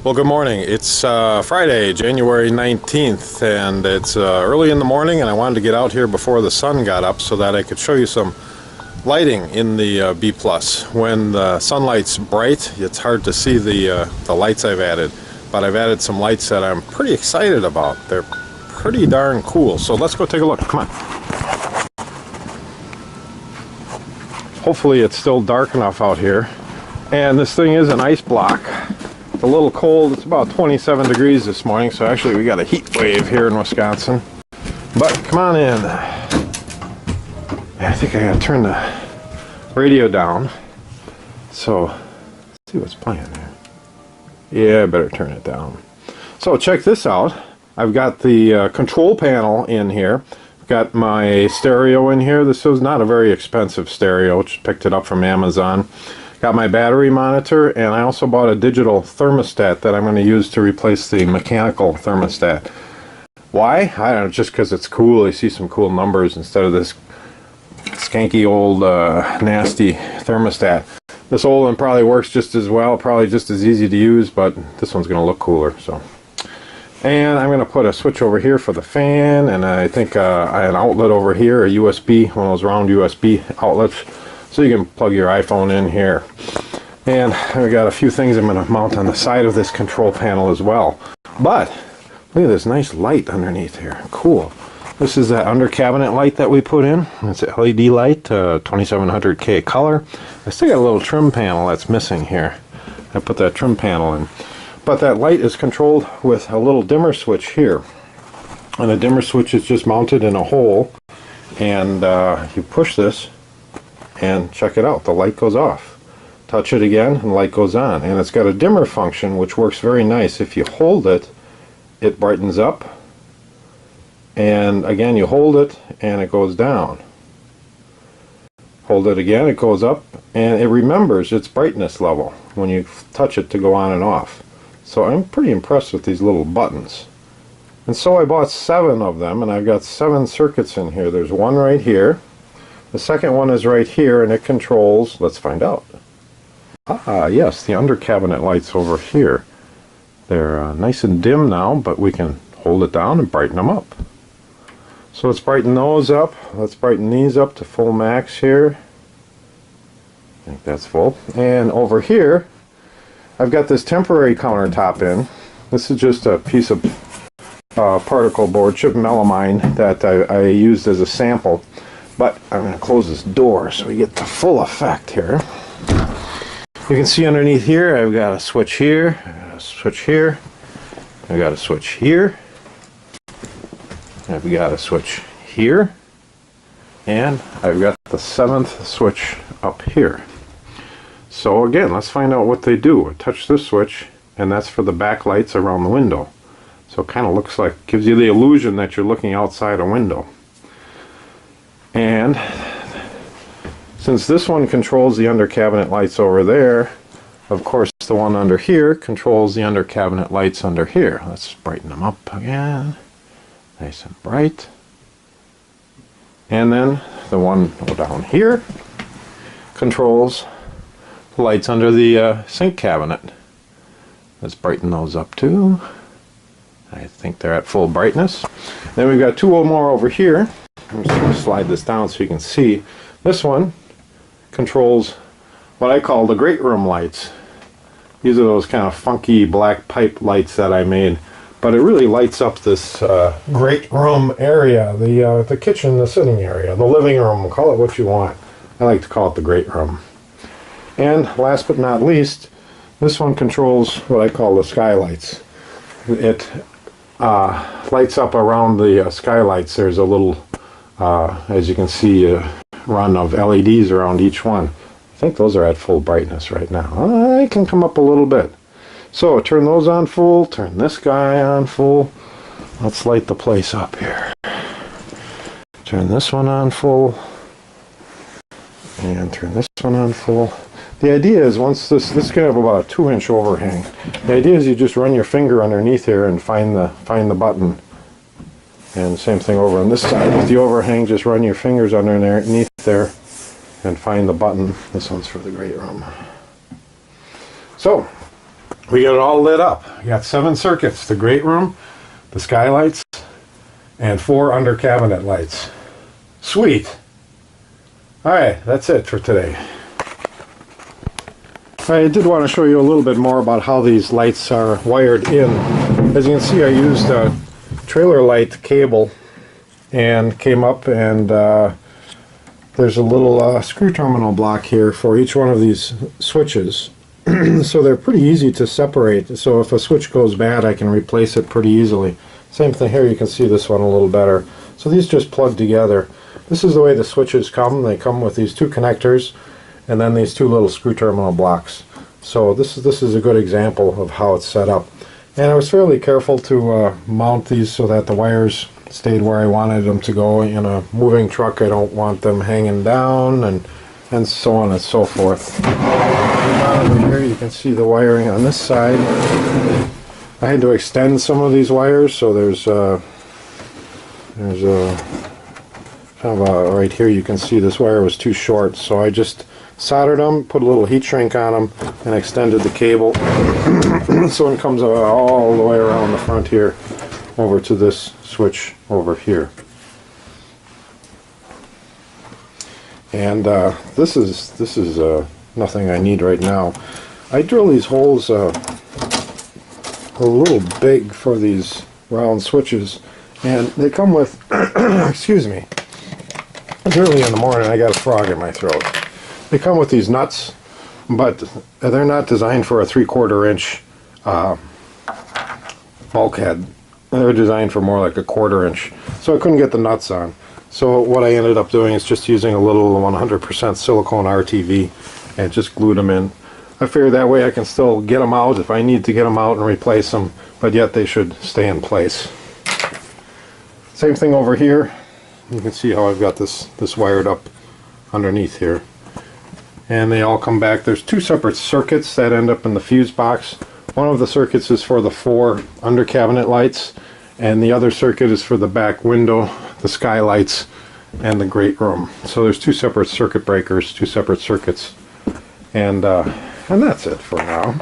Well, good morning. It's Friday, January 19th, and it's early in the morning, and I wanted to get out here before the sun got up so that I could show you some lighting in the B+. When the sunlight's bright, it's hard to see the lights I've added, but I've added some lights that I'm pretty excited about. They're pretty darn cool, so let's go take a look. Come on. Hopefully it's still dark enough out here, and this thing is an ice block. It's a little cold. It's about 27 degrees this morning, so actually we got a heat wave here in Wisconsin. But come on in. I think I gotta turn the radio down. So let's see what's playing here. Yeah, I better turn it down. So check this out. I've got the control panel in here. I've got my stereo in here. This was not a very expensive stereo. Just picked it up from Amazon. Got my battery monitor, and I also bought a digital thermostat that I'm going to use to replace the mechanical thermostat. Why? I don't know, just because it's cool. You see some cool numbers instead of this skanky old nasty thermostat. This old one probably works just as well, probably just as easy to use, but this one's going to look cooler. So, and I'm going to put a switch over here for the fan, and I think an outlet over here, a USB, one of those round USB outlets, so you can plug your iPhone in here. And we got a few things I'm going to mount on the side of this control panel as well. But look at this nice light underneath here. Cool. This is that under cabinet light that we put in. It's an LED light, 2700K color. I still got a little trim panel that's missing here. I put that trim panel in. But that light is controlled with a little dimmer switch here. And the dimmer switch is just mounted in a hole. And you push this, and check it out, the light goes off. Touch it again and the light goes on, and it's got a dimmer function which works very nice. If you hold it, it brightens up, and again you hold it and it goes down. Hold it again, it goes up, and it remembers its brightness level when you touch it to go on and off. So I'm pretty impressed with these little buttons. And so I bought 7 of them, and I've got 7 circuits in here. There's one right here. The second one is right here, and it controls, let's find out. Ah, yes, the under cabinet lights over here. They're nice and dim now, but we can hold it down and brighten them up. So let's brighten those up. Let's brighten these up to full max here. I think that's full. And over here, I've got this temporary countertop in. This is just a piece of particle board, chip melamine, that I used as a sample. But I'm going to close this door so we get the full effect here. You can see underneath here I've got a switch here, I've got a switch here, I've got a switch here, I've got a switch here, and I've got the 7th switch up here. So again, let's find out what they do. I touch this switch, and that's for the backlights around the window. So it kind of looks like, gives you the illusion that you're looking outside a window. And since this one controls the under cabinet lights over there, of course the one under here controls the under cabinet lights under here. Let's brighten them up again, nice and bright. And then the one down here controls the lights under the sink cabinet. Let's brighten those up too. I think they're at full brightness. Then we've got 2 more over here. I'm just going to slide this down so you can see. This one controls what I call the great room lights. These are those kind of funky black pipe lights that I made, but it really lights up this great room area, the kitchen, the sitting area, the living room, call it what you want. I like to call it the great room. And last but not least, this one controls what I call the skylights. It lights up around the skylights. There's a little as you can see, a run of LEDs around each one. I think those are at full brightness right now. I can come up a little bit. So turn those on full, turn this guy on full. Let's light the place up here. Turn this one on full, and turn this one on full. The idea is once this can have about a 2-inch overhang. The idea is you just run your finger underneath here and find the button. And same thing over on this side with the overhang, just run your fingers underneath there and find the button. This one's for the great room. So we got it all lit up. We got 7 circuits, the great room, the skylights, and 4 under cabinet lights. Sweet. Alright, that's it for today. I did want to show you a little bit more about how these lights are wired in. As you can see, I used a trailer light cable and came up, and there's a little screw terminal block here for each one of these switches. So they're pretty easy to separate. So if a switch goes bad, I can replace it pretty easily. Same thing here, you can see this one a little better. So these just plug together. This is the way the switches come. They come with these 2 connectors and then these 2 little screw terminal blocks. So this is a good example of how it's set up. And I was fairly careful to mount these so that the wires stayed where I wanted them to go. In a moving truck, I don't want them hanging down, and so on and so forth. Over here you can see the wiring on this side. I had to extend some of these wires, so there's a kind of a, right here you can see this wire was too short, so I just soldered them, put a little heat shrink on them, and extended the cable so it comes all the way around the front here over to this switch over here. And this is nothing I need right now. I drill these holes a little big for these round switches, and they come with excuse me, it's early in the morning, I got a frog in my throat. They come with these nuts, but they're not designed for a 3/4 inch bulkhead. They're designed for more like a 1/4 inch, so I couldn't get the nuts on. So what I ended up doing is just using a little 100% silicone RTV and just glued them in. I figured that way I can still get them out if I need to get them out and replace them, but yet they should stay in place. Same thing over here. You can see how I've got this wired up underneath here. And they all come back. There's 2 separate circuits that end up in the fuse box. One of the circuits is for the 4 under cabinet lights, and the other circuit is for the back window, the skylights, and the great room. So there's 2 separate circuit breakers, 2 separate circuits, and that's it for now.